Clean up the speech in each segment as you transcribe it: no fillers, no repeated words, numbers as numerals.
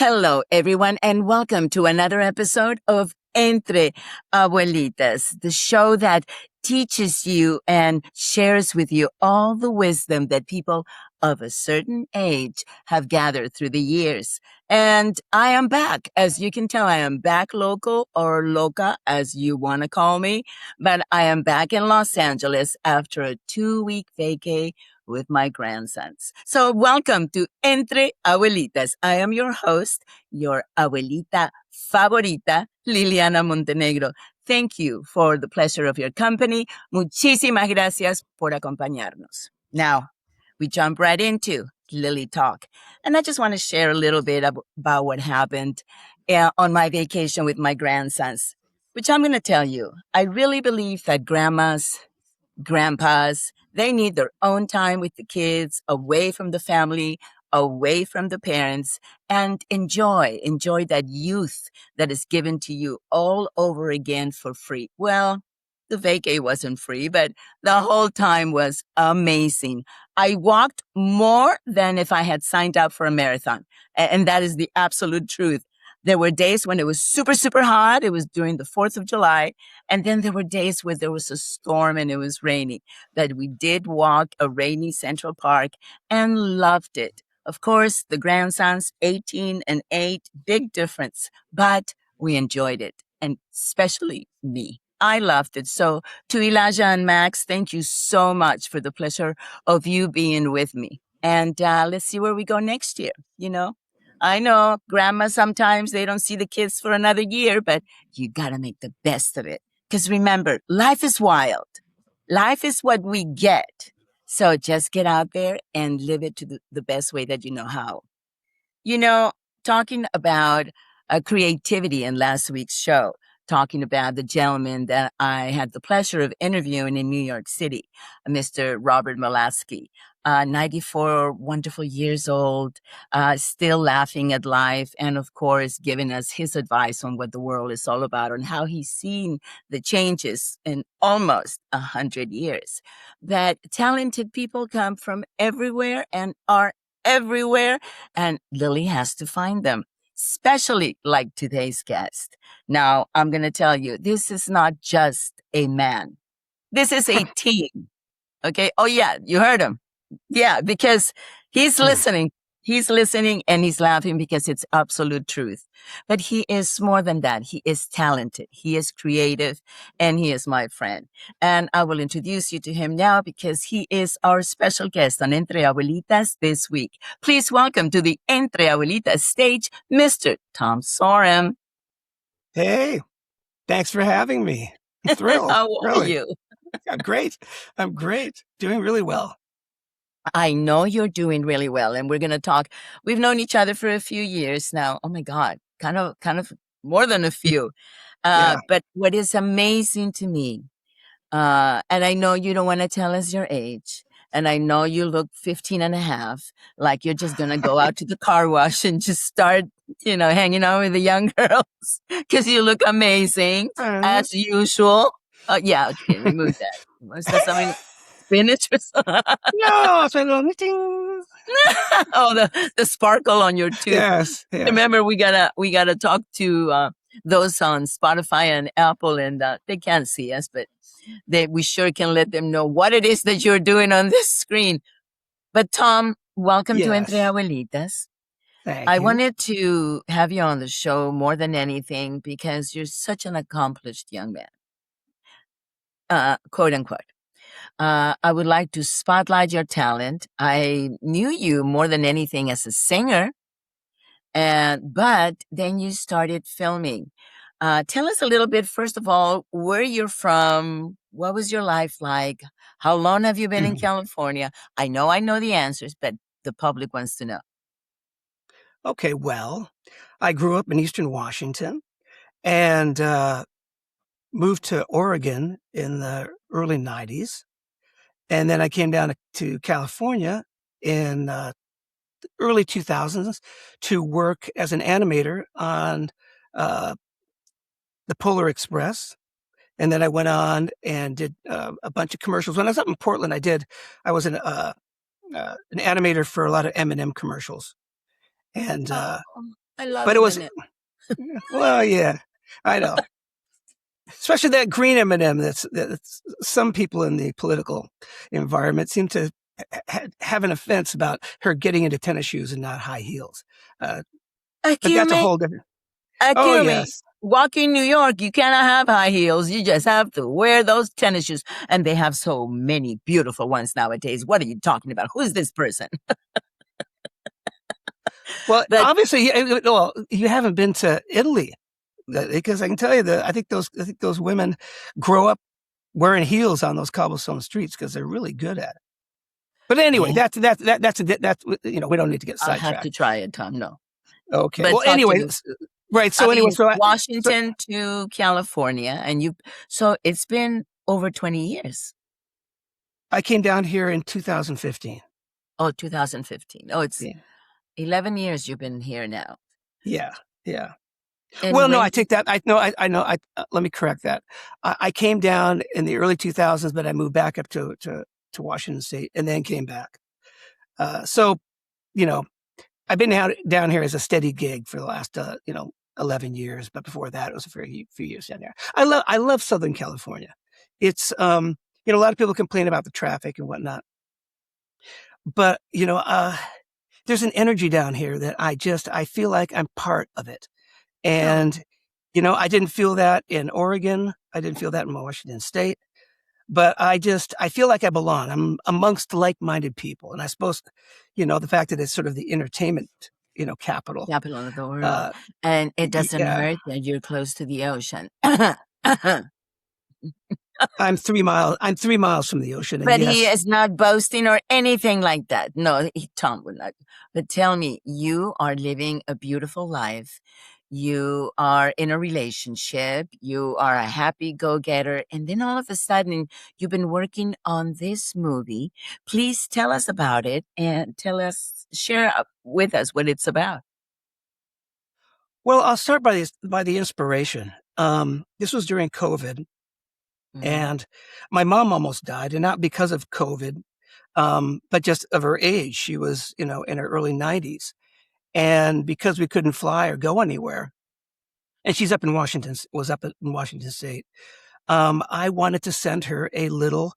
Hello, everyone, and welcome to another episode of Entre Abuelitas, the show that teaches you and shares with you all the wisdom that people of a certain age have gathered through the years. And I am back. As you can tell, I am back local or loca, as you want to call me, but I am back in Los Angeles after a 2-week vacay with my grandsons. So welcome to Entre Abuelitas. I am your host, your abuelita favorita, Liliana Montenegro. Thank you for the pleasure of your company. Muchísimas gracias por acompañarnos. Now, we jump right into Lily Talk. And I just want to share a little bit about what happened on my vacation with my grandsons, which I'm going to tell you. I really believe that grandmas, grandpas, they need their own time with the kids, away from the family, away from the parents, and enjoy that youth that is given to you all over again for free. Well, the vacay wasn't free, but the whole time was amazing. I walked more than if I had signed up for a marathon. And that is the absolute truth. There were days when it was super, super hot. It was during the 4th of July. And then there were days where there was a storm and it was rainy. But we did walk a rainy Central Park and loved it. Of course, the grandsons, 18 and 8, big difference. But we enjoyed it. And especially me. I loved it. So to Elijah and Max, thank you so much for the pleasure of you being with me. And let's see where we go next year. I know grandma sometimes they don't see the kids for another year, but you got to make the best of it. Because remember, life is wild. Life is what we get. So just get out there and live it to the best way that you know how. Talking about creativity in last week's show, talking about the gentleman that I had the pleasure of interviewing in New York City, Mr. Robert Molaski, 94 wonderful years old, still laughing at life, and of course, giving us his advice on what the world is all about and how he's seen the changes in almost 100 years. That talented people come from everywhere and are everywhere, and Lily has to find them, especially like today's guest. Now, I'm going to tell you, this is not just a man. This is a team. Okay. Oh, yeah. You heard him. Yeah. Because he's listening. He's listening and he's laughing because it's absolute truth. But he is more than that. He is talented. He is creative and he is my friend. And I will introduce you to him now because he is our special guest on Entre Abuelitas this week. Please welcome to the Entre Abuelitas stage, Mr. Tom Sorem. Hey, thanks for having me. I'm thrilled. How are you? I'm great. Doing really well. I know you're doing really well, and we're going to talk. We've known each other for a few years now. Oh my God, kind of more than a few. Yeah. But what is amazing to me, and I know you don't want to tell us your age, and I know you look 15 and a half, like you're just going to go out to the car wash and just start, hanging out with the young girls because you look amazing as usual. Yeah, okay, remove that. Was that something? Spinach or something? No, it's my little knitting. Oh, the sparkle on your tooth. Yes. Remember, we gotta talk to those on Spotify and Apple, and they can't see us, but we sure can let them know what it is that you're doing on this screen. But Tom, welcome to Entre Abuelitas. Thank I you. wanted to have you on the show more than anything because you're such an accomplished young man, quote unquote. I would like to spotlight your talent. I knew you more than anything as a singer, but then you started filming. Tell us a little bit, first of all, where you're from. What was your life like? How long have you been in California? I know the answers, but the public wants to know. Okay, well, I grew up in Eastern Washington and moved to Oregon in the early 90s. And then I came down to California in early 2000s to work as an animator on the Polar Express. And then I went on and did a bunch of commercials. When I was up in Portland, I was an animator for a lot of M&M commercials. And I love But it was M&M. well, yeah, I know. Especially that green M&M. That's some people in the political environment seem to have an offense about her getting into tennis shoes and not high heels. Uh, but that's a Accuse whole different. Oh Accuse me. yes. Walking New York, you cannot have high heels. You just have to wear those tennis shoes. And they have so many beautiful ones nowadays. What are you talking about? Who's this person? Well, But obviously, well, you haven't been to Italy because I can tell you that I think those women grow up wearing heels on those cobblestone streets because they're really good at it. But anyway, yeah, that's we don't need to get I'll have to sidetracked. try it, Tom. No. Okay. But Well, talk to anyway, me. right. I So anyway, mean, so Washington to California, and so it's been over 20 years. I came down here in 2015. Oh, 2015. Oh, it's Yeah. 11 years you've been here now. Yeah. Yeah. And Well, no, when I take that. I know. I know. Let me correct that. I came down in the early 2000s, but I moved back up to Washington State and then came back. So you know, I've been down here as a steady gig for the last 11 years, but before that, it was a few years down there. I love Southern California. It's a lot of people complain about the traffic and whatnot, but there's an energy down here that I feel like I'm part of it. oh, And, I didn't feel that in Oregon. I didn't feel that in Washington State, but I feel like I belong. I'm amongst like-minded people. And I suppose, the fact that it's sort of the entertainment, capital. capital of the world. Uh, And it doesn't yeah, hurt that you're close to the ocean. I'm 3 miles from the ocean. And But he yes, is not boasting or anything like that. No, Tom would not. But tell me, you are living a beautiful life. You are in a relationship. You are a happy go getter. And then all of a sudden, you've been working on this movie. Please tell us about it and share with us what it's about. well, I'll start by the inspiration. This was during COVID. Hmm. And my mom almost died, and not because of COVID, but just of her age. She was, in her early 90s. And because we couldn't fly or go anywhere, and she's was up in Washington State, I wanted to send her a little,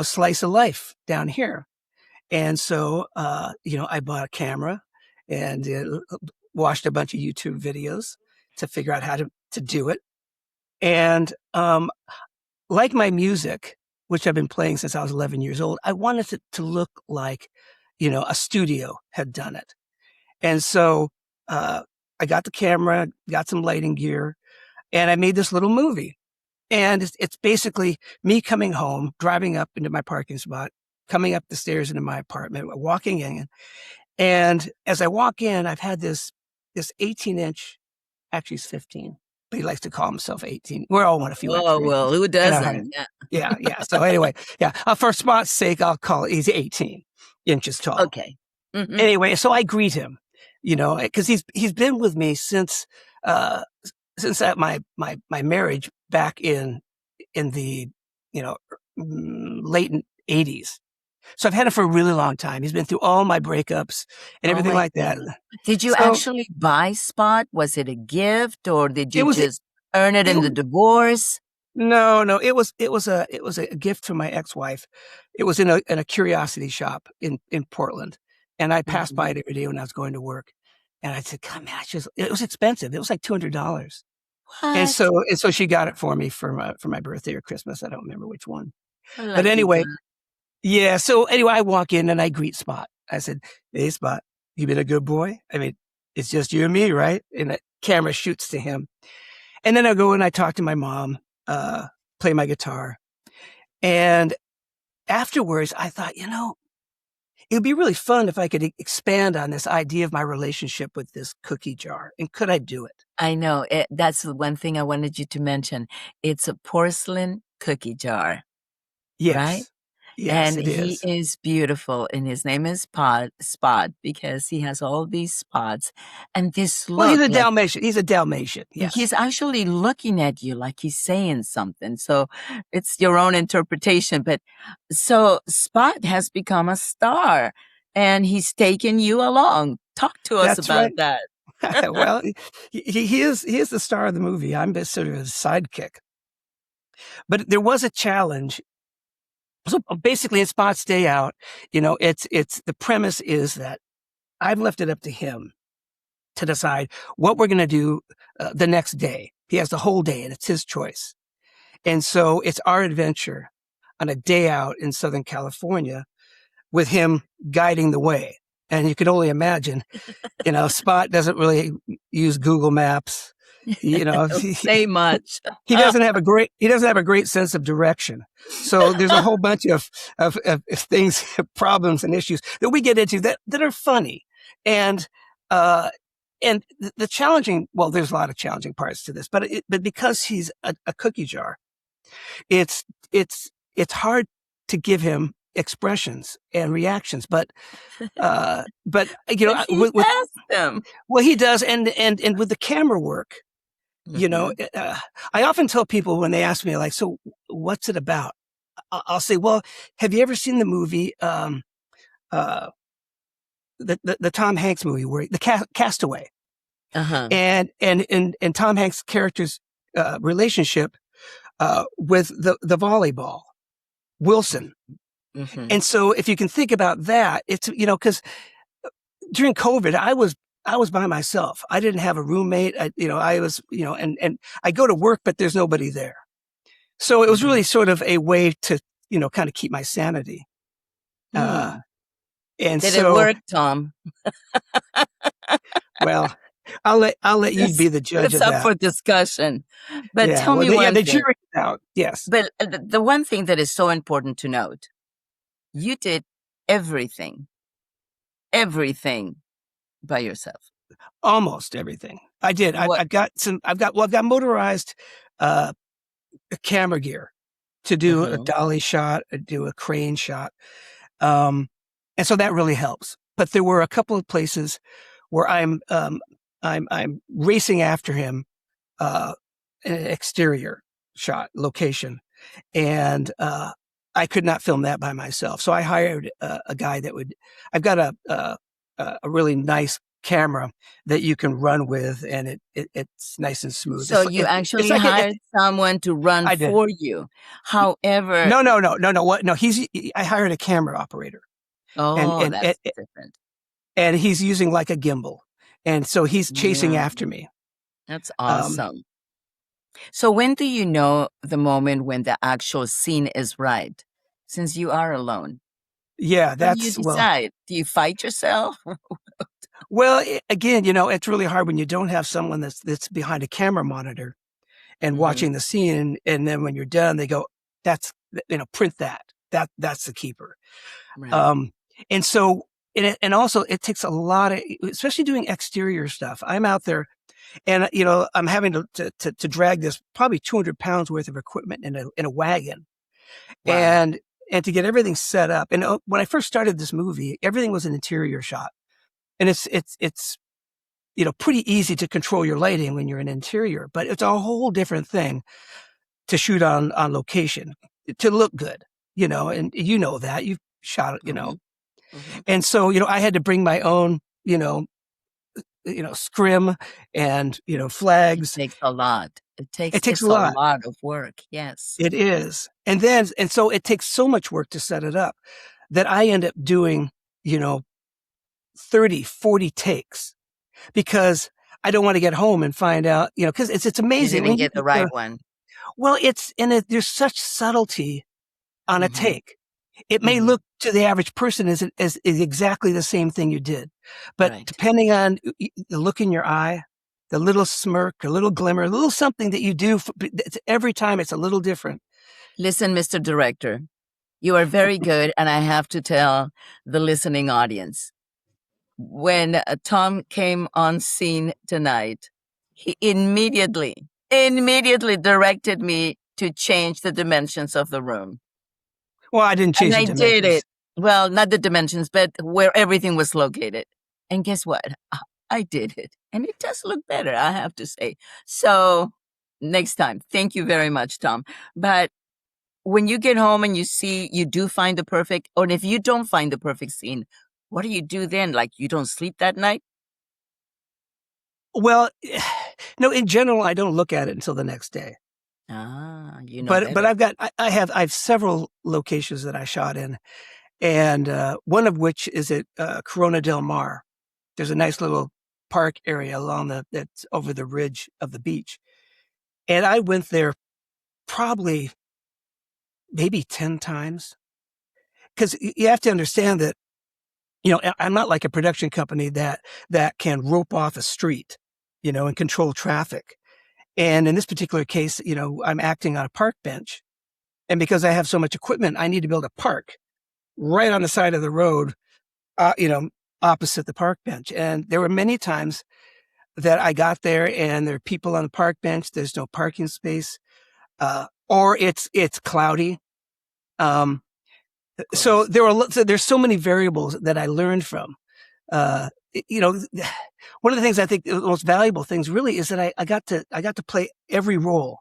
slice of life down here. And so, I bought a camera and watched a bunch of YouTube videos to figure out how to do it. And like my music, which I've been playing since I was 11 years old, I wanted it to look like, a studio had done it. And so I got the camera, got some lighting gear, and I made this little movie. And it's basically me coming home, driving up into my parking spot, coming up the stairs into my apartment, walking in. And as I walk in, I've had this 18-inch, actually it's 15, but he likes to call himself 18. We're all want a few Oh, extra well, inches who in our height. doesn't? Yeah. Yeah, yeah. So anyway, yeah. For spot's sake, I'll call it. He's 18 inches tall. Okay. Hmm. Anyway, so I greet him, because he's been with me uh, since that my marriage back in the late 80s. So I've had him for a really long time. He's been through all my breakups and Oh everything my like that. God. Did you So actually buy Spot? Was it a gift or did it you was it, just earn it in the divorce? no, it was a gift from my ex-wife. It was in a curiosity shop in Portland, and I passed by Mhm. it every day when I was going to work. And I said, "God, man, it was expensive. It was like $200." And What? so she got it for me for my birthday or Christmas. I don't remember which one. A But lucky anyway, girl. yeah. So anyway, I walk in and I greet Spot. I said, "Hey, Spot, you been a good boy? I mean, it's just you and me, right?" And the camera shoots to him. And then I go and I talk to my mom, uh, play my guitar. And afterwards, I thought, it would be really fun if I could expand on this idea of my relationship with this cookie jar. And could I do it? I know. That's the one thing I wanted you to mention. It's a porcelain cookie jar, right? Yes. Yes, And it he is. is beautiful, and his name is Spot because he has all these spots and this Well, look like He's a Dalmatian. he's Yes. actually looking at you like he's saying something. So it's your own interpretation. But so Spot has become a star and he's taken you along. Talk to us That's about right. that. Well, he is the star of the movie. I'm just sort of his sidekick. But there was a challenge. So basically, in Spot's Day Out, it's the premise is that I've left it up to him to decide what we're going to do the next day. He has the whole day, and it's his choice. And so it's our adventure on a day out in Southern California with him guiding the way. And you can only imagine, Spot doesn't really use Google Maps. Don't say much. He doesn't have a great sense of direction. So there's a whole bunch of things, problems and issues that we get into that are funny. And the challenging, well, there's a lot of challenging parts to this, but because he's a cookie jar, it's hard to give him expressions and reactions, but But he has them. well, he does, and with the camera work, Mhm. I often tell people when they ask me, like, so what's it about? I'll say, well, have you ever seen the movie, uh, the Tom Hanks movie where the Castaway, Uh-huh. and Tom Hanks' character's relationship with the volleyball Wilson. Mhm. And so if you can think about that, it's, because during COVID, I was by myself. I didn't have a roommate. I was, and I go to work, but there's nobody there. So it was Mhm. really sort of a way to, kind of keep my sanity. Uh, Mm. and Did it so, work, Tom? well, I'll let you That's be the judge that's of up that. for discussion. But Yeah. tell Well, me one the thing. jury is out. Yes. But the one thing that is so important to note, you did everything, everything by yourself. Almost everything I did. What? I've got motorized, uh, camera gear to do a Mhm. dolly shot, do a crane shot. Um, and so that really helps. But there were a couple of places where I'm racing after him, uh, in an exterior shot location, and I could not film that by myself. So I hired a guy that would. I've got a really nice camera that you can run with, and it's nice and smooth. So you It's actually like hired someone to run I did. for you. However, No, no, no, no, no. What? No, I hired a camera operator, and oh, and and, that's different. and he's using like a gimbal, and so he's chasing Yeah, after me. that's Um, awesome. So when do you know the moment when the actual scene is right? Since you are alone, yeah, how do you that's well, decide? Do you fight yourself? again, it's really hard when you don't have someone that's behind a camera monitor and Mhm. watching the scene, and then when you're done, they go, "That's print that. That's the keeper." Right. Um, and so, and also, it takes a lot of, especially doing exterior stuff. I'm out there, and I'm having to drag this probably 200 pounds worth of equipment in a wagon, Wow. and to get everything set up. And when I first started this movie, everything was an interior shot, and it's pretty easy to control your lighting when you're in interior, but it's a whole different thing to shoot on location to look good, and that you've shot it, Mhm. Mhm. and so I had to bring my own, scrim and It flags. takes a lot. It takes It takes a it's a lot. lot of work. Yes. It is, and so it takes so much work to set it up that I end up doing you know 30, 40 takes because I don't want to get home and find out, because it's You amazing didn't when you get the right one. well, there's such subtlety on a Mhm. take. It may Mhm. look to the average person as is exactly the same thing you did, but Right. depending on the look in your eye, the little smirk, a little glimmer, a little something that you do, every time it's a little different. Listen, Mr. Director, you are very good, and I have to tell the listening audience, when Tom came on scene tonight, he immediately directed me to change the dimensions of the room. Well, I didn't And change the I did dimensions. it. Well, not the dimensions, but where everything was located. And guess what? I did it. And it does look better, I have to say. So next time, thank you very much, Tom. But when you get home and you do find the perfect, or if you don't find the perfect scene, what do you do then? Like you don't sleep that night? Well, no, in general, I don't look at it until the next day. You know But better. I have several locations that I shot in, and one of which is at Corona del Mar. There's a nice little park area along that's over the ridge of the beach, and I went there probably maybe 10 times because you have to understand that I'm not like a production company that can rope off a street, and control traffic. And in this particular case, I'm acting on a park bench, and because I have so much equipment, I need to build a park right on the side of the road, uh, you know, opposite the park bench. And there were many times that I got there and there are people on the park bench. There's no parking space, or it's cloudy. Um, Of so course. there's so many variables that I learned from. Uh, you know, one of the things I think the most valuable things really is that I got to play every role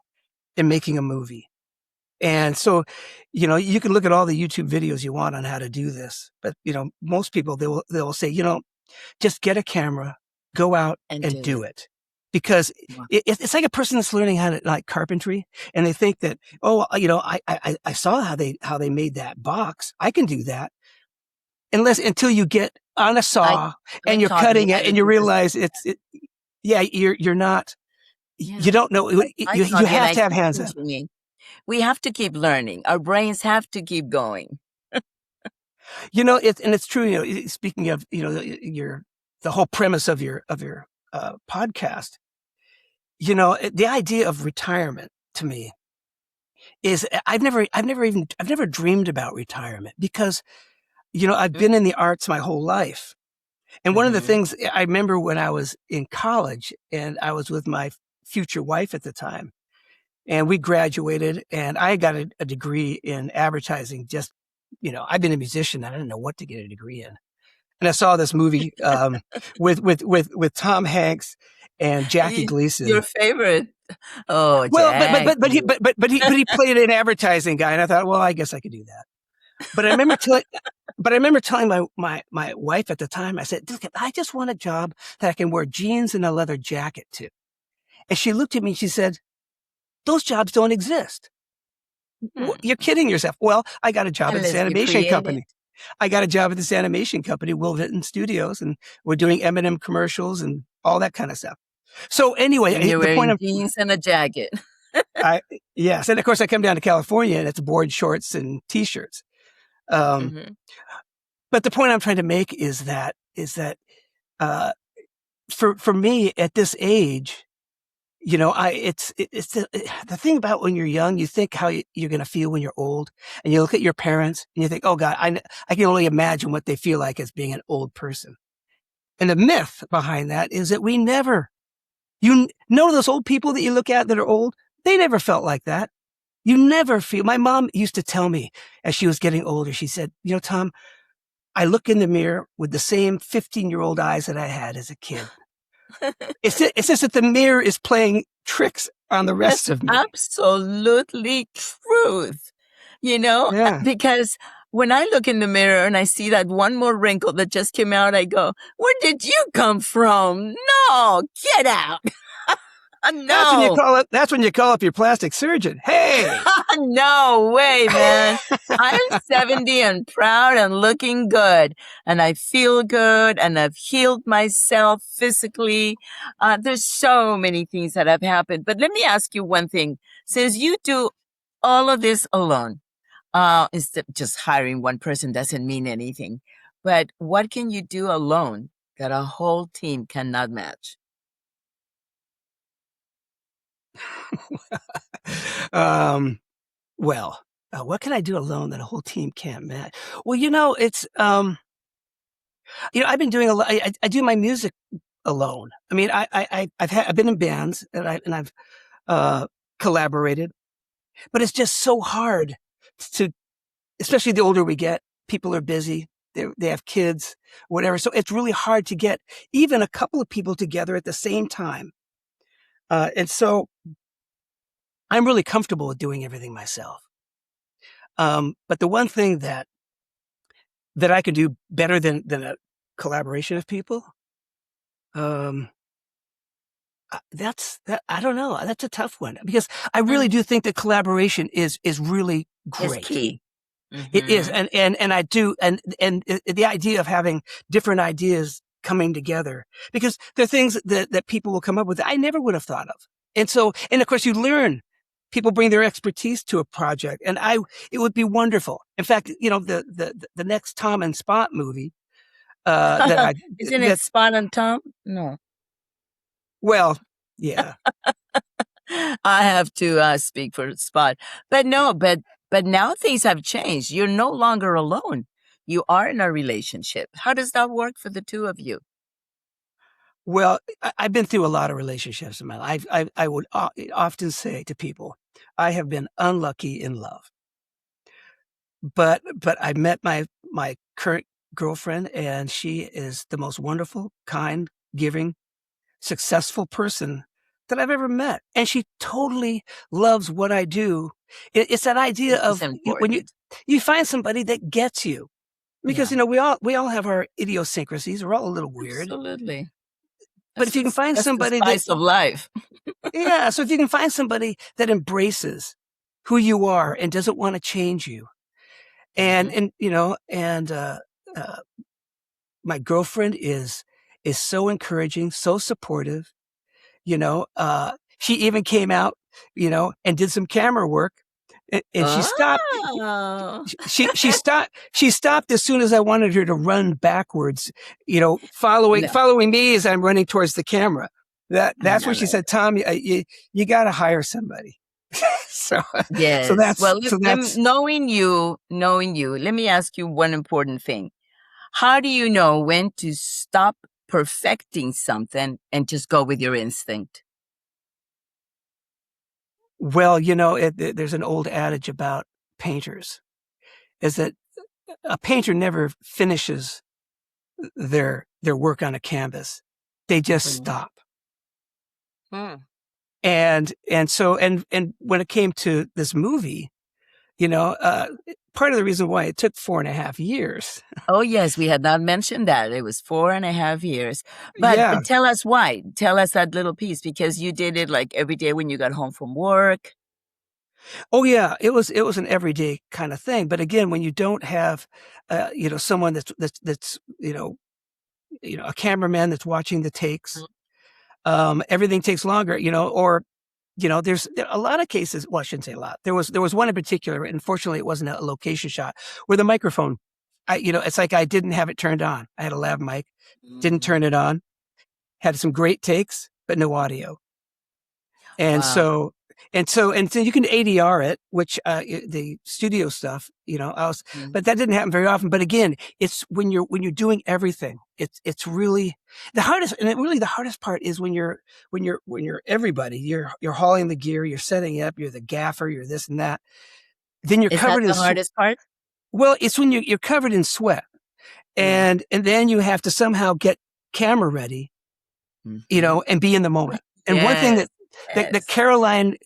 in making a movie. And so, you can look at all the YouTube videos you want on how to do this, but most people they'll say, just get a camera, go out And and do do it. it. Because Wow. it's like a person that's learning how to like carpentry, and they think that, oh, I saw how they made that box. I can do that. Until you get on a I saw I and you're taught me cutting how it to and you do this. realize yeah, you're not, you Yeah. don't know, I you taught you and have I to have keep hands on. teaching you. We have to keep learning. Our brains have to keep going. It's true. Speaking of, the whole premise of your podcast. The idea of retirement to me is I've never dreamed about retirement because I've been in the arts my whole life. And one of the Mm-hmm. things I remember when I was in college and I was with my future wife at the time, and we graduated, and I got a degree in advertising. Just I've been a musician. I didn't know what to get a degree in. And I saw this movie with Tom Hanks and Jackie Your Gleason. favorite. Oh, Well, Jackie. but he played an advertising guy, and I thought, well, I guess I could do that. But I remember telling my wife at the time, I said, look, I just want a job that I can wear jeans and a leather jacket to. And she looked at me and she said, those jobs don't exist. Hmm. You're kidding yourself. Well, I got a job at this Unless you animation create it. company. I got a job at this animation company, Will Vinton Studios, and we're doing M&M commercials and all that kind of stuff. So And anyway, you're the point wearing of jeans and a jacket. I yes, and of course I come down to California and it's board shorts and t-shirts. Um, Hmm. but the point I'm trying to make is that uh, for me at this age, it's the thing about when you're young, you think how you're going to feel when you're old, and you look at your parents and you think, oh God, I can only imagine what they feel like as being an old person. And the myth behind that is that you know those old people that you look at that are old, they never felt like that. You never feel. My mom used to tell me as she was getting older, she said, Tom, I look in the mirror with the same 15-year-old eyes that I had as a kid. It's just that the mirror is playing tricks on the rest That's of me. absolutely truth. Yeah. Because when I look in the mirror and I see that one more wrinkle that just came out, I go, where did you come from? No, get out. No. That's when you call up your plastic surgeon. Hey. No way, man. I'm 70 and proud and looking good, and I feel good, and I've healed myself physically. There's so many things that have happened. But let me ask you one thing. Since you do all of this alone, instead just hiring one person doesn't mean anything. But what can you do alone that a whole team cannot match? um, well, what can I do alone that a whole team can't match? Well, it's I've been doing a lot. I do my music alone. I mean, I've been in bands and I've uh, collaborated, but it's just so hard to, especially the older we get. People are busy. They have kids, whatever. So it's really hard to get even a couple of people together at the same time. And so I'm really comfortable with doing everything myself. But the one thing that I can do better than a collaboration of people, um, I don't know. That's a tough one because I really Mm, do think that collaboration is really it's great. key. It is, Mm-hmm. and I do, and the idea of having different ideas coming together because there are things that people will come up with that I never would have thought of, and so, and of course, you learn. People bring their expertise to a project, and it would be wonderful. In fact, the next Tom and Spot movie that I Isn't it that spot on, Tom? No. well, yeah. I have to speak for Spot. But no, but now things have changed. You're no longer alone. You are in a relationship. How does that work for the two of you? Well, I've been through a lot of relationships in my life. I would often say to people, I have been unlucky in love. But I met my current girlfriend, and she is the most wonderful, kind, giving, successful person that I've ever met, and she totally loves what I do. It's that idea Which is of when important. you find somebody that gets you, because Yeah, we all have our idiosyncrasies. We're all a little weird, absolutely. but if you can find That's the somebody that spice of life. yeah, so if you can find somebody that embraces who you are and doesn't want to change you, Hmm. and uh, my girlfriend is so encouraging, so supportive. She even came out, and did some camera work, and she stopped. Oh, She stopped as soon as I wanted her to run backwards, following no, following me as I'm running towards the camera. I That's where love she it. said, "Tom, you got to hire somebody." so so Yes. that's Well, so that's knowing you, let me ask you one important thing. How do you know when to stop perfecting something and just go with your instinct? well, there's an old adage about painters is that a painter never finishes their work on a canvas. They just Mhm. stop. Hmm. And when it came to this movie, you know, uh, part of the reason why it took 4.5 years. Oh, yes, we had not mentioned that. It was 4.5 years. But Yeah. tell us why. Tell us that little piece because you did it like every day when you got home from work. Oh yeah. It was an everyday kind of thing. But again, when you don't have, someone that's a cameraman that's watching the takes, everything takes longer. Or there are a lot of cases. Well, I shouldn't say a lot. There was one in particular. Unfortunately, it wasn't a location shot where the microphone. It's like I didn't have it turned on. I had a lav mic, didn't Mm. turn it on. Had some great takes, but no audio. And Wow. so and so you can ADR it, which the studio stuff, Mm. but that didn't happen very often. But again, it's when you're doing everything, it's really the hardest, and really the hardest part is when you're everybody, you're hauling the gear, you're setting up, you're the gaffer, you're this and that. Then you're Is that covered in the hardest part? well, it's when you're covered in sweat, Yeah. and then you have to somehow get camera ready, Mhm. and be in the moment. And one thing Yes. that Yes. Caroline,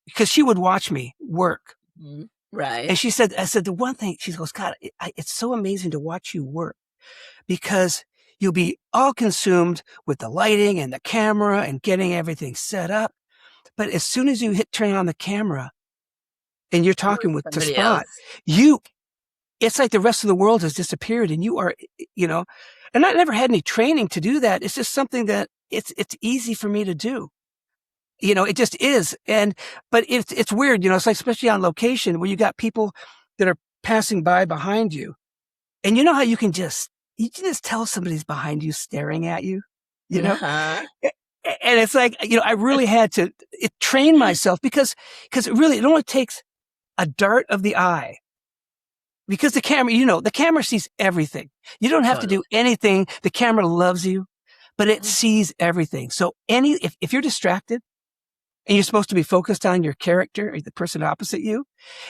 because she would watch me work, Mhm. Right. and I said, the one thing, she goes, God, it's so amazing to watch you work because you'll be all consumed with the lighting and the camera and getting everything set up. But as soon as you hit turn on the camera and you're You're talking to somebody Spot, else. you, it's like the rest of the world has disappeared and you are, you know, and I never had any training to do that. It's just something that it's easy for me to do. It just is. But it's weird, it's like, especially on location where you got people that are passing by behind you. And you know how you can just tell somebody's behind you staring at you, you know? Uh-huh. A- And it's like, I really had to train myself because it only takes a dart of the eye because the camera sees everything. You don't have to Totally. do anything. The camera loves you, but it Mm. sees everything. So if you're distracted, and you're supposed to be focused on your character or the person opposite you.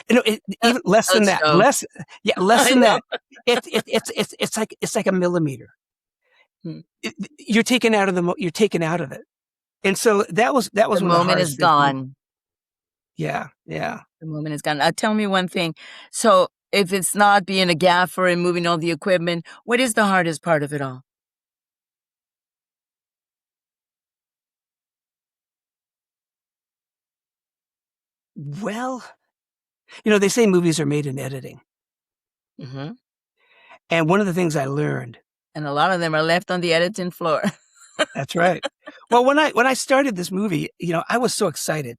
Uh, Even less than Don't that, show. less I than know. that. It's like a millimeter. Mm. You're taken out of it. And so that was The one of the moment is hardest things for me. gone. Yeah, yeah. The moment is gone. Tell me one thing. So, if it's not being a gaffer and moving all the equipment, what is the hardest part of it all? Well, they say movies are made in editing. Mm-hmm. And one of the things I learned, And a lot of them are left on the editing floor. that's right. Well, when I started this movie, I was so excited.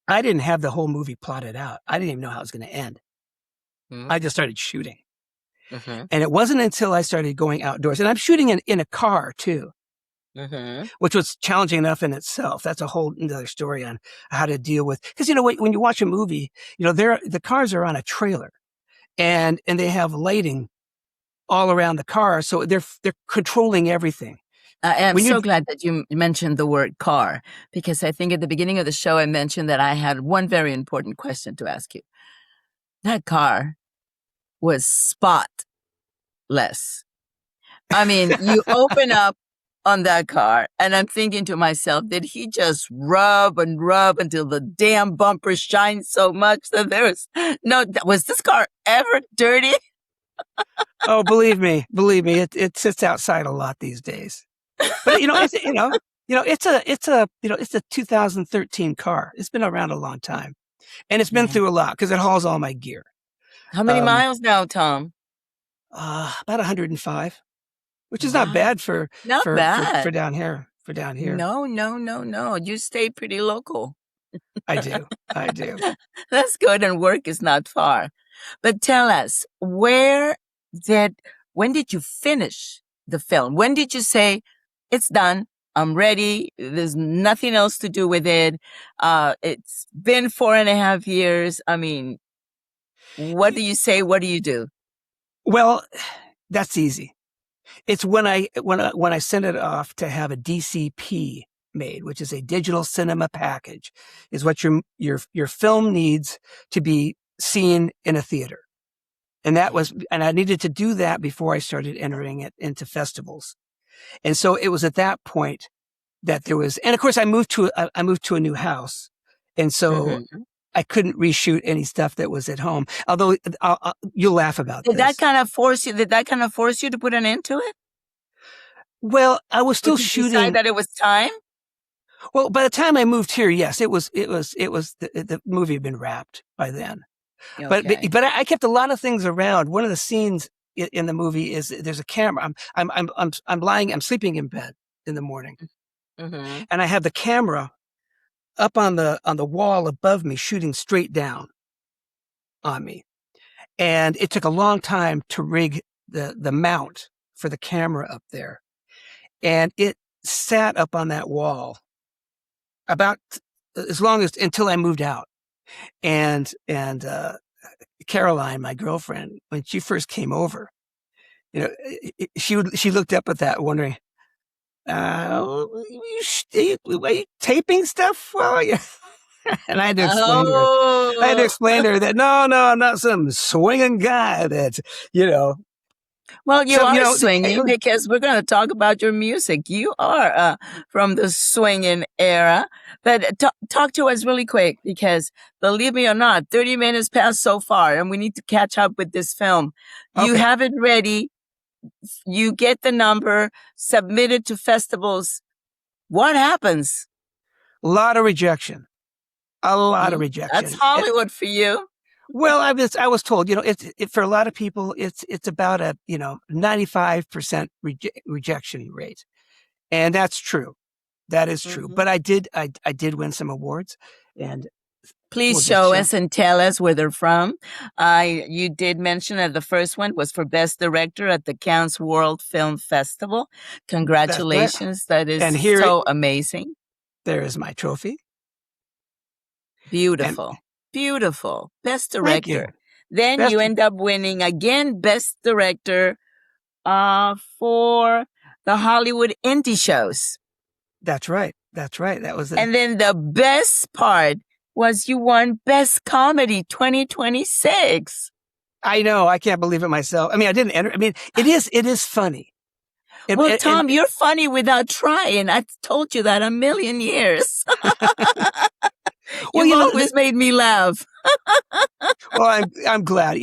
I didn't have the whole movie plotted out. I didn't even know how it was going to end. Mm-hmm. I just started shooting. Mm-hmm. And it wasn't until I started going outdoors, and I'm shooting in a car too, Mm-hmm. which was challenging enough in itself. That's a whole other story on how to deal with, because when you watch a movie, the cars are on a trailer and they have lighting all around the car. So they're controlling everything. I am When you so glad that you mentioned the word car, because I think at the beginning of the show I mentioned that I had one very important question to ask you. That car was spotless. I mean, you open up on that car, and I'm thinking to myself, did he just rub and rub until the damn bumper shines so much that was this car ever dirty? Oh, believe me, it sits outside a lot these days. But it's a 2013 car. It's been around a long time, and it's been Yeah. through a lot because it hauls all my gear. How many Um, miles now, Tom? about 105, which is not Wow. bad for Not for for bad. for down here. For down here, No, no, no, no. You stay pretty local. I do, I do. That's good, and work is not far. But tell us, did, when did you finish the film? When did you say, it's done, I'm ready, there's nothing else to do with it? It's been 4.5 years. I mean, what do you say? What do you do? Well, that's easy. It's when I send it off to have a DCP made, which is a digital cinema package, is what your film needs to be seen in a theater. And and I needed to do that before I started entering it into festivals. And so it was at that point that and of course I moved to a new house. And so Mhm. I couldn't reshoot any stuff that was at home. Although you'll laugh about Did that this. kind of force you? Did that kind of force you to put an end to it? Well, I was Or still to decide shooting. that it was time? Well, by the time I moved here, yes, it was the movie had been wrapped by then. But but, Okay. but I kept a lot of things around. One of the scenes in the movie is there's a camera. I'm sleeping in bed in the morning, Mm-hmm. and I have the camera up on the wall above me, shooting straight down on me. And it took a long time to rig the mount for the camera up there, and it sat up on that wall about as long as until I moved out. And Caroline, my girlfriend, when she first came over, she looked up at that wondering, are you taping stuff? Well, yeah. And I had to explain to her. I had to Oh, explain to her that no, I'm not some swinging guy that, you know, well, you some, are swinging because we're going to talk about your music. You are from the swinging era. But talk to us really quick because, believe me or not, 30 minutes passed so far and we need to catch up with this film. You okay, have it ready. You get the number, submit it to festivals. What happens? a lot of rejection, a lot of Mm, that's rejection. Hollywood for you. Well, I was told, for a lot of people, it's about a 95% rejection rate, and that's true. That is true. Mhm. But I did win some awards, and we'll Please just show jump. us and tell us where they're from. You did mention that the first one was for Best Director at the Cannes World Film Festival. That's right. Congratulations. That is And here, so amazing. there is my trophy. And Beautiful. Beautiful. Best thank you. Director. Then Best. you end up winning again Best Director for the Hollywood indie shows. That's right. That's right. That was And then the best part was you won Best Comedy 2026. I know. I can't believe it myself. I mean, I didn't enter. I mean, it is funny. Well, And Tom, you're funny without trying. I've told you that a million years. well, You've always made me laugh. well, I'm glad.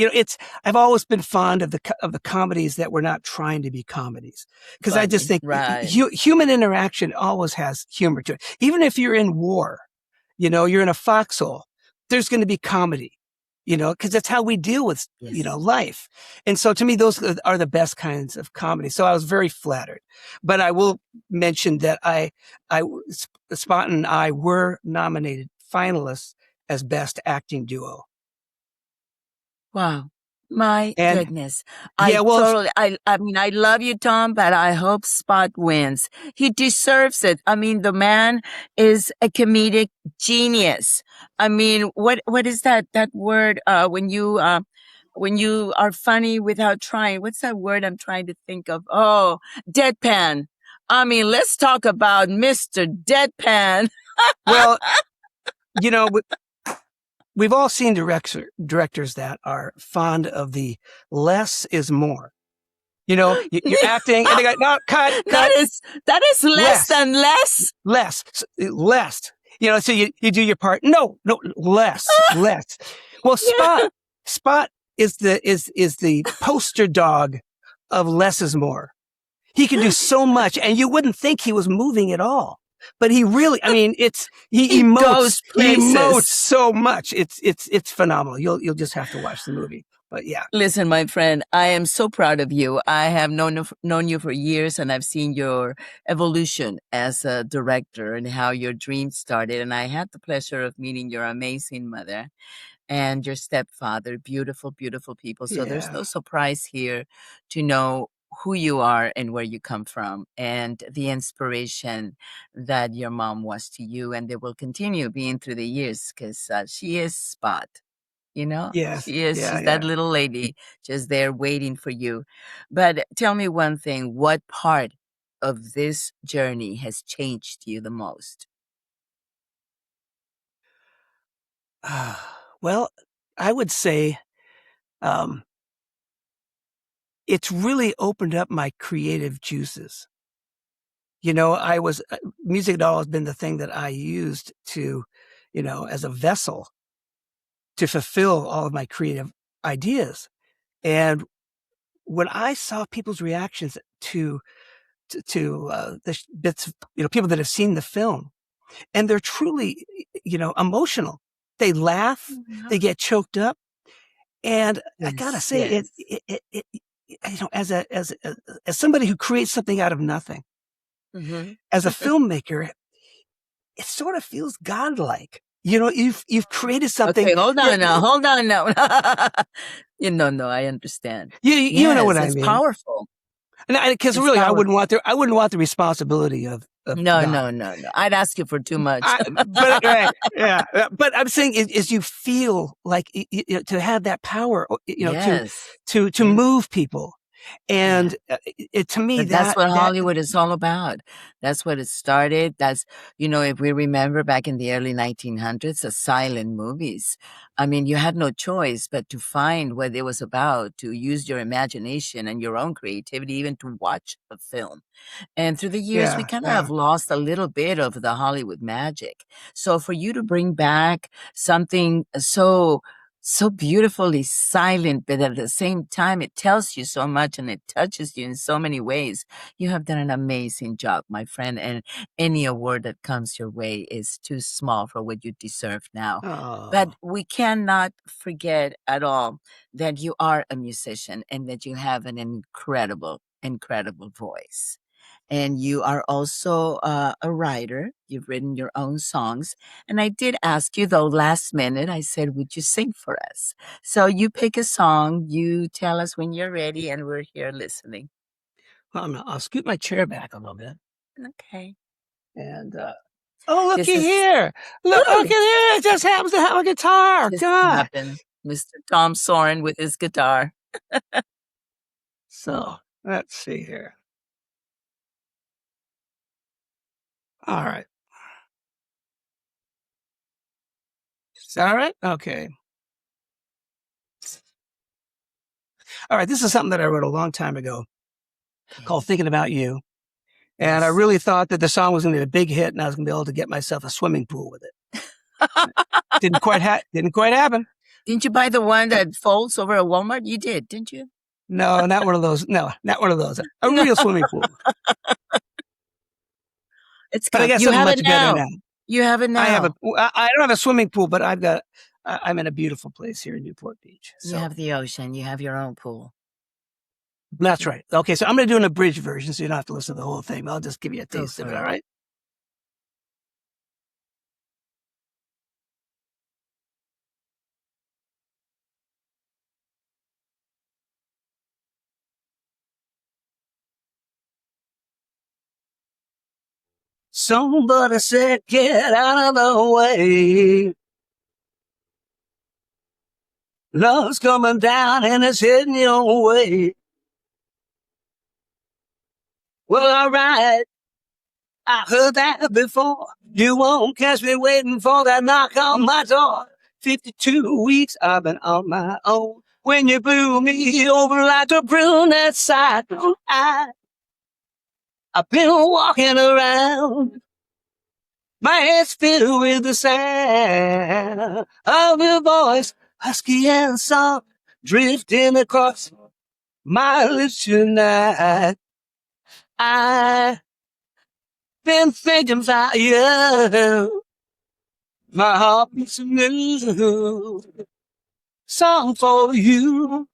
I've always been fond of the comedies that were not trying to be comedies, because I just Funny, think right. human interaction always has humor to it. Even if you're in war, you're in a foxhole. there's going to be comedy, because that's how we deal with, Yes. life. And so to me, those are the best kinds of comedy. So I was very flattered. But I will mention that Spot and I were nominated finalists as Best Acting Duo. Wow. My And goodness. yeah, well, I mean, I love you, Tom, but I hope Spot wins. He deserves it. I mean, the man is a comedic genius. I mean, what is that word, when you are funny without trying? What's that word I'm trying to think of? Oh, deadpan. I mean, let's talk about Mr. Deadpan. well, you know, we've all seen directors that are fond of the less is more. You're acting and they go, no, cut, That is less less, than less. less. So you do your part. No, less. Well, Yeah. Spot is the poster dog of less is more. He can do so much, and you wouldn't think he was moving at all. But he really, I mean, he He goes emotes places. so much. It's phenomenal. You'll just have to watch the movie. But yeah. Listen, my friend, I am so proud of you. I have known you for years, and I've seen your evolution as a director and how your dreams started. And I had the pleasure of meeting your amazing mother and your stepfather. Beautiful, beautiful people. So there's Yeah. no surprise here to know who you are and where you come from and the inspiration that your mom was to you, and they will continue being through the years because she is Spot. Yes. She is. Yeah. She's that Yeah. little lady just there waiting for you. But tell me one thing, what part of this journey has changed you the most? Well, I would say um, it's really opened up my creative juices. I was music had always been the thing that I used to, as a vessel to fulfill all of my creative ideas. And when I saw people's reactions to the bits, people that have seen the film, and they're truly, emotional. They laugh, Mhm. they get choked up, and I gotta Yes, say, yes. as somebody who creates something out of nothing, Mhm. as a filmmaker, it sort of feels godlike. You've created something. Okay, hold Yeah, on now. Hold on now. No, I understand. you know what Yes, I it's mean. powerful. And because It's really, powerful. I wouldn't want the responsibility of No, God. no, no, no. I'd ask you for too much. But right, yeah. But I'm saying is you feel like to have that power, Yes. to Yes. move people, Yeah. and to me But that's that what that Hollywood is all about. That's what it started. If we remember back in the early 1900s, the silent movies. I mean, you had no choice but to find what it was about, to use your imagination and your own creativity, even to watch a film. And through the years, we yeah, kind of yeah. have lost a little bit of the Hollywood magic. So for you to bring back something so beautifully silent, but at the same time, it tells you so much and it touches you in so many ways. You have done an amazing job, my friend. And any award that comes your way is too small for what you deserve now. But Oh, we cannot forget at all that you are a musician and that you have an incredible, incredible voice. And you are also a writer. You've written your own songs. And I did ask you, though, last minute, I said, would you sing for us? So you pick a song, you tell us when you're ready, and we're here listening. well, I'll scoot my chair back a little bit, Okay. and oh, looky This is, here! Look at ooh, there! It just happens to have a guitar. just God. happened. Mr. Tom Sorem with his guitar. So let's see here. All right. Is that all right? Okay. All right. This is something that I wrote a long time ago called Okay. "Thinking About You." And I Yes. really thought that the song was going to be a big hit and I was going to be able to get myself a swimming pool with it. Didn't quite happen. Didn't you buy the one that folds over a Walmart? You did, didn't you? No, not one of those. No, not one of those. A No, real swimming pool. it's But I come. got You something have it much better now. now. You have it I now. don't have a swimming pool, but I'm in a beautiful place here in Newport Beach. You So have the ocean. You have your own pool. that's right. Okay, so I'm going to do an abridged version, so you don't have to listen to the whole thing. I'll just give you a Go taste of for it. All it. right. Somebody said, get out of the way. Love's coming down and it's heading your way. Well, all right. I heard that before. You won't catch me waiting for that knock on my door. 52 weeks I've been on my own. When you blew me over like a brunette cyclone, I've been walking around. My head's filled with the sound of your voice, husky and soft, drifting across my lips tonight. I've been thinking about you. My heart beats a new song for you.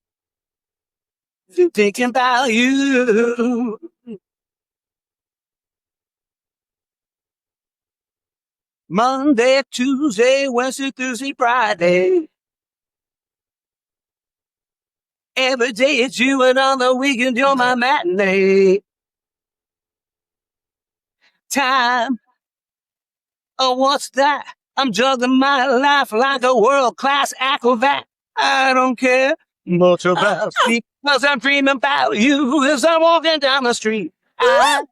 Been thinking about you. Monday, Tuesday, Wednesday, Thursday, Friday. Every day it's you, and on the weekend you're my matinee. Time, oh, what's that? I'm juggling my life like a world-class acrobat. I don't care much about sleep, cause I'm dreaming about you as I'm walking down the street. I've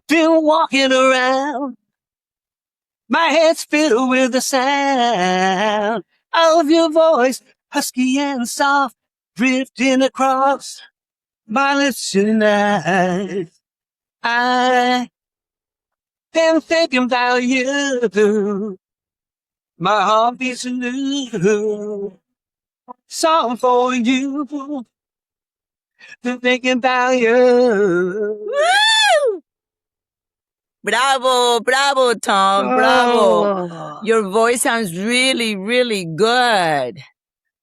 been walking around. My head's filled with the sound of your voice, husky and soft, drifting across my lips tonight. I've been thinking about you. My heart beats a new song for you. Been thinking about you. Woo! Bravo, bravo, Tom, bravo. Oh. Your voice sounds really, really good.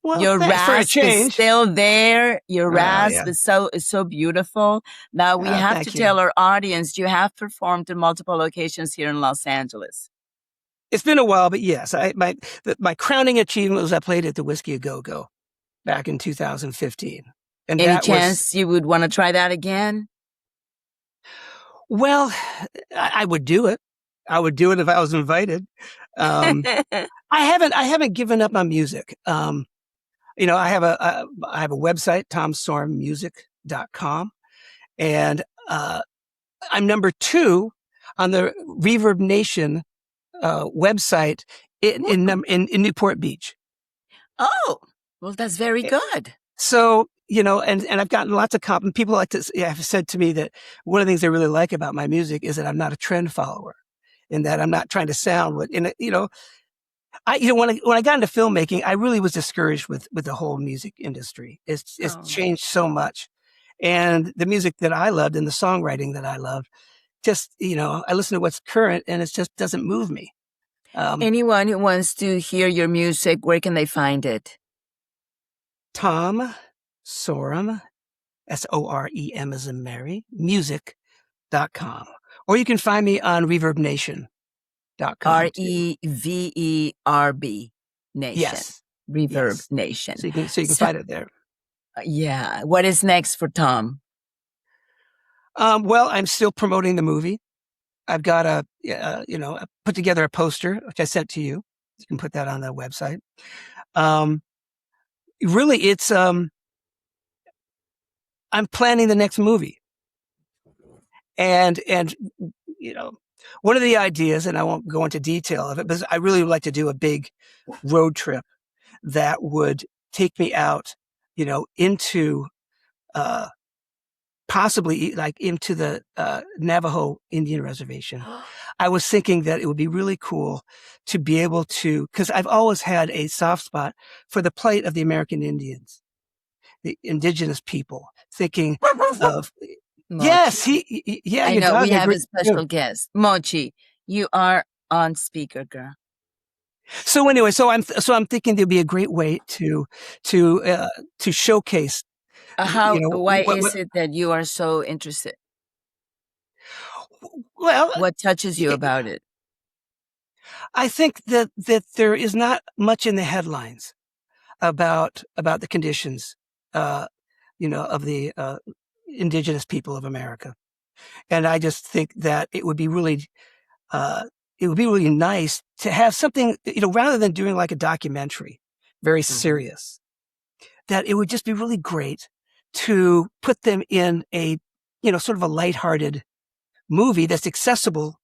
Well, Your thanks for a rasp is change. still there. Your rasp Yeah. is so beautiful. Now we have to Thank you. tell our audience you have performed in multiple locations here in Los Angeles. It's been a while, but yes, my crowning achievement was I played at the Whiskey A Go Go back in 2015, and Any that chance you would want to try that again? Well, I would do it. I would do it if I was invited. I haven't given up on music. I have a website, tomsoremmusic.com, and I'm number 2 on the Reverb Nation website in Newport Beach. Oh, well, that's very good. So, and I've gotten lots of compliments. People have said to me that one of the things they really like about my music is that I'm not a trend follower, and that I'm not trying to sound what, when I got into filmmaking, I really was discouraged with the whole music industry. It's changed so much. And the music that I loved and the songwriting that I loved, just, I listen to what's current and it just doesn't move me. Anyone who wants to hear your music, where can they find it? Tom Sorem, SOREM as in Mary, music.com. Or you can find me on ReverbNation.com. REVERB Nation. Yes. Reverb Yes. Nation. So you can find it there. Yeah. What is next for Tom? Well, I'm still promoting the movie. I've got I put together a poster, which I sent to you. You can put that on the website. Really, it's, I'm planning the next movie. And, one of the ideas, and I won't go into detail of it, but I really would like to do a big road trip that would take me out, into, possibly like into the Navajo Indian Reservation. I was thinking that it would be really cool to be able to, because I've always had a soft spot for the plight of the American Indians, the indigenous people, thinking of, Mochi. yes, I your know dog we have a agreed. special guest. Mochi, you are on speaker, girl. So anyway, so I'm thinking there'd be a great way to to showcase, How? Why what is it that you are so interested? well, What touches you it, about it? I think that there is not much in the headlines about the conditions, uh, of the indigenous people of America, and I just think that uh, it would be really nice to have something, rather than doing like a documentary, very Mhm. serious. That it would just be really great to put them in a, sort of a lighthearted movie that's accessible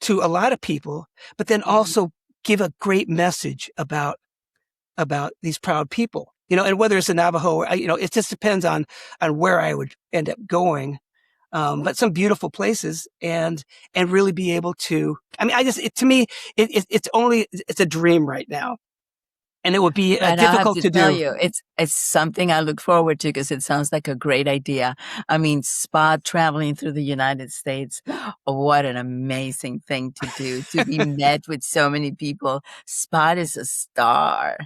to a lot of people, but then Mhm. also give a great message about these proud people. And whether it's the Navajo, it just depends on where I would end up going. But some beautiful places, and really be able to. I mean, to me, it's a dream right now, and it would be And I have difficult to to tell do. you, it's something I look forward to because it sounds like a great idea. I mean, spa traveling through the United States, what an amazing thing to do, to be met with so many people. Spot is a star.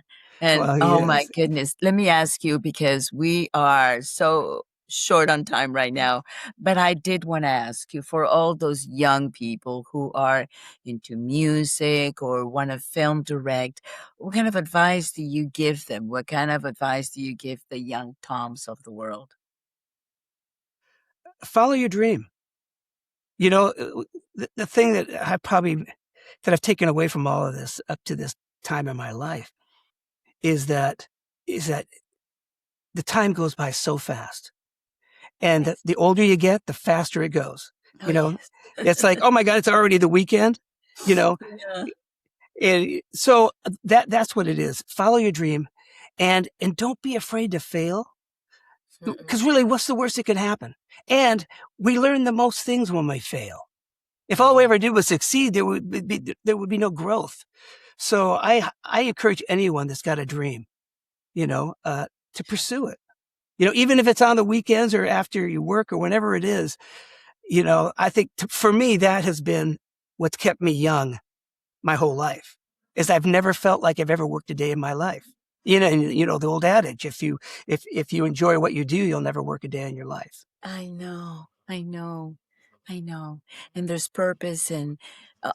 And Well, oh my yes. goodness, let me ask you because we are so short on time right now, but I did want to ask you for all those young people who are into music or want to film direct, what kind of advice do you give them? What kind of advice do you give the young Toms of the world? Follow your dream. The thing that I've taken away from all of this up to this time in my life is that the time goes by so fast, and Yes. the older you get, the faster it goes. Oh, You know, yes. it's like, oh my god, it's already the weekend. You know, Yeah. and so that's what it is. Follow your dream, and don't be afraid to fail, Mm-mm. because really, what's the worst that could happen? And we learn the most things when we fail. If all we Yeah. ever did was succeed, there would be no growth. So I encourage anyone that's got a dream, you know, uh, to pursue it. Even if it's on the weekends or after you work or whenever it is. I think for me that has been what's kept me young my whole life. Is I've never felt like I've ever worked a day in my life. The old adage: if you enjoy what you do, you'll never work a day in your life. I know, I know, I know. And there's purpose in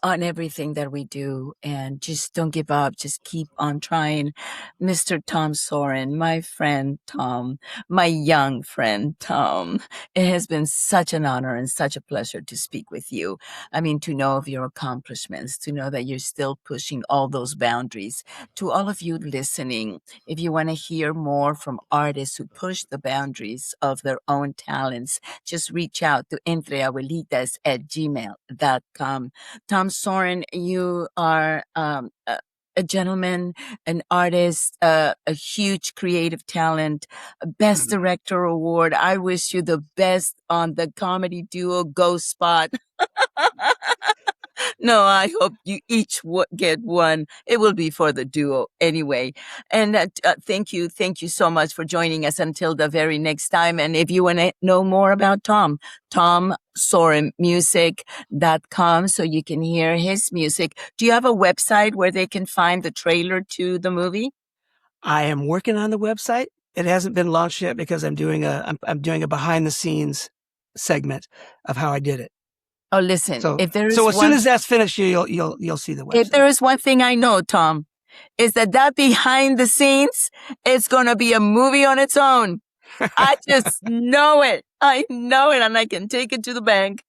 on everything that we do, and just don't give up. Just keep on trying. Mr. Tom Soren, my friend Tom, my young friend Tom, it has been such an honor and such a pleasure to speak with you. I mean, to know of your accomplishments, to know that you're still pushing all those boundaries. To all of you listening, if you want to hear more from artists who push the boundaries of their own talents, just reach out to entreabuelitas@gmail.com. Tom Soren, you are a gentleman, an artist, a huge creative talent, a Best Mhm. Director Award. I wish you the best on the comedy duo Ghost Spot. No, I hope you each get one. It will be for the duo anyway. And thank you so much for joining us until the very next time. And if you want to know more about Tom, Tom Sorem Music.com, so you can hear his music. Do you have a website where they can find the trailer to the movie? I am working on the website. It hasn't been launched yet because I'm doing a behind the scenes segment of how I did it. Oh, listen, So so as soon as that's finished, you'll see the if website. there is one thing I know, Tom, is that behind the scenes, it's going to be a movie on its own. I just know it. I know it, and I can take it to the bank.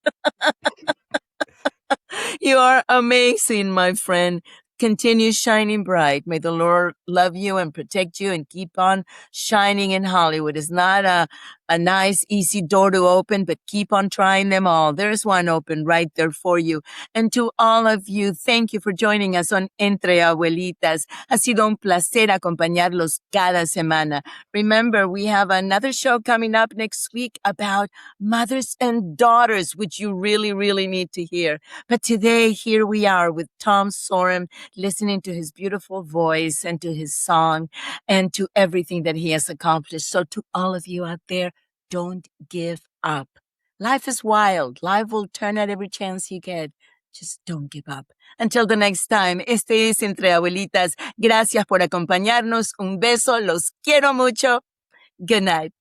You are amazing, my friend. Continue shining bright. May the Lord love you and protect you and keep on shining in Hollywood. It's not a nice, easy door to open, but keep on trying them all. There's one open right there for you. And to all of you, thank you for joining us on Entre Abuelitas. Ha sido un placer acompañarlos cada semana. Remember, we have another show coming up next week about mothers and daughters, which you really, really need to hear. But today, here we are with Tom Sorem, listening to his beautiful voice and to his song and to everything that he has accomplished. So, to all of you out there, don't give up. Life is wild. Life will turn at every chance you get. Just don't give up. Until the next time, este es Entre Abuelitas. Gracias por acompañarnos. Un beso. Los quiero mucho. Good night.